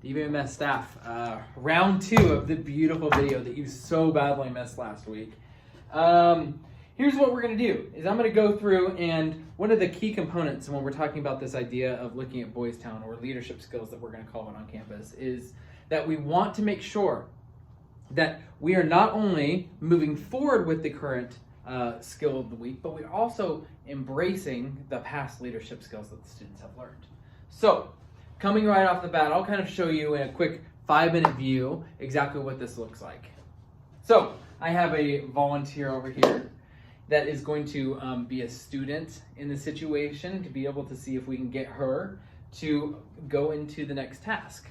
DBMS staff, round 2 of the beautiful video that you so badly missed last week. Here's what we're going to do, is I'm going to go through, and one of the key components when we're talking about this idea of looking at Boys Town, or leadership skills that we're going to call it on campus, is that we want to make sure that we are not only moving forward with the current skill of the week, but we're also embracing the past leadership skills that the students have learned. So, coming right off the bat, I'll kind of show you in a quick 5-minute view exactly what this looks like. So, I have a volunteer over here that is going to be a student in the situation to be able to see if we can get her to go into the next task.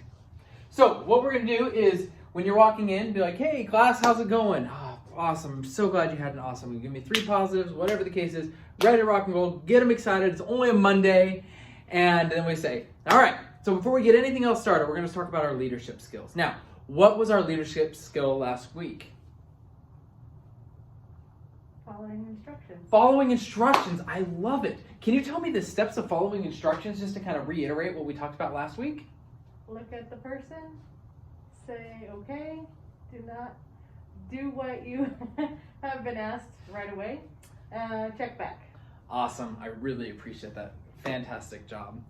So, what we're going to do is, when you're walking in, be like, hey, class, how's it going? Oh, awesome. I'm so glad you had an awesome week. Give me 3 positives, whatever the case is. Ready to rock and roll. Get them excited. It's only a Monday. And then we say, all right. So before we get anything else started, we're going to talk about our leadership skills. Now, what was our leadership skill last week? Following instructions. Following instructions. I love it. Can you tell me the steps of following instructions just to kind of reiterate what we talked about last week? Look at the person. Say, okay. Do not do what you have been asked right away. Check back. Awesome. I really appreciate that. Fantastic job.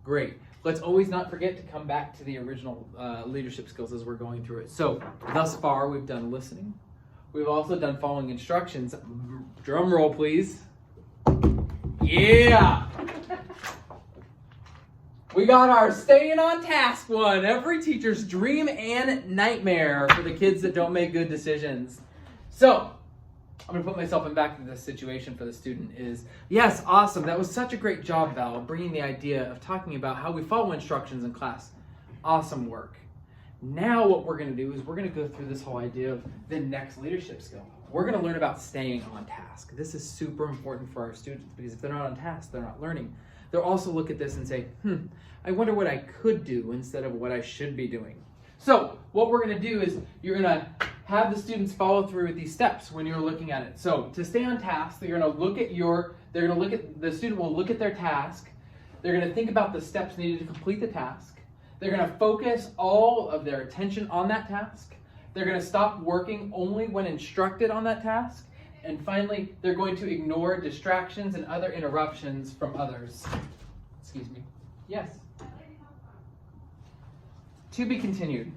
Great. Let's always not forget to come back to the original leadership skills as we're going through it. So, thus far, we've done listening. We've also done following instructions. Drum roll, please. Yeah! We got our staying on task one. Every teacher's dream and nightmare for the kids that don't make good decisions. So, I'm going to put myself in back to this situation for the student is, yes, awesome. That was such a great job, Val, bringing the idea of talking about how we follow instructions in class. Awesome work. Now what we're going to do is we're going to go through this whole idea of the next leadership skill. We're going to learn about staying on task. This is super important for our students because if they're not on task, they're not learning. They'll also look at this and say, I wonder what I could do instead of what I should be doing. So what we're going to do is you're going to have the students follow through with these steps when you're looking at it. So to stay on task, they're going to look at the student will look at their task. They're going to think about the steps needed to complete the task. They're going to focus all of their attention on that task. They're going to stop working only when instructed on that task. And finally, they're going to ignore distractions and other interruptions from others. Excuse me. Yes. To be continued.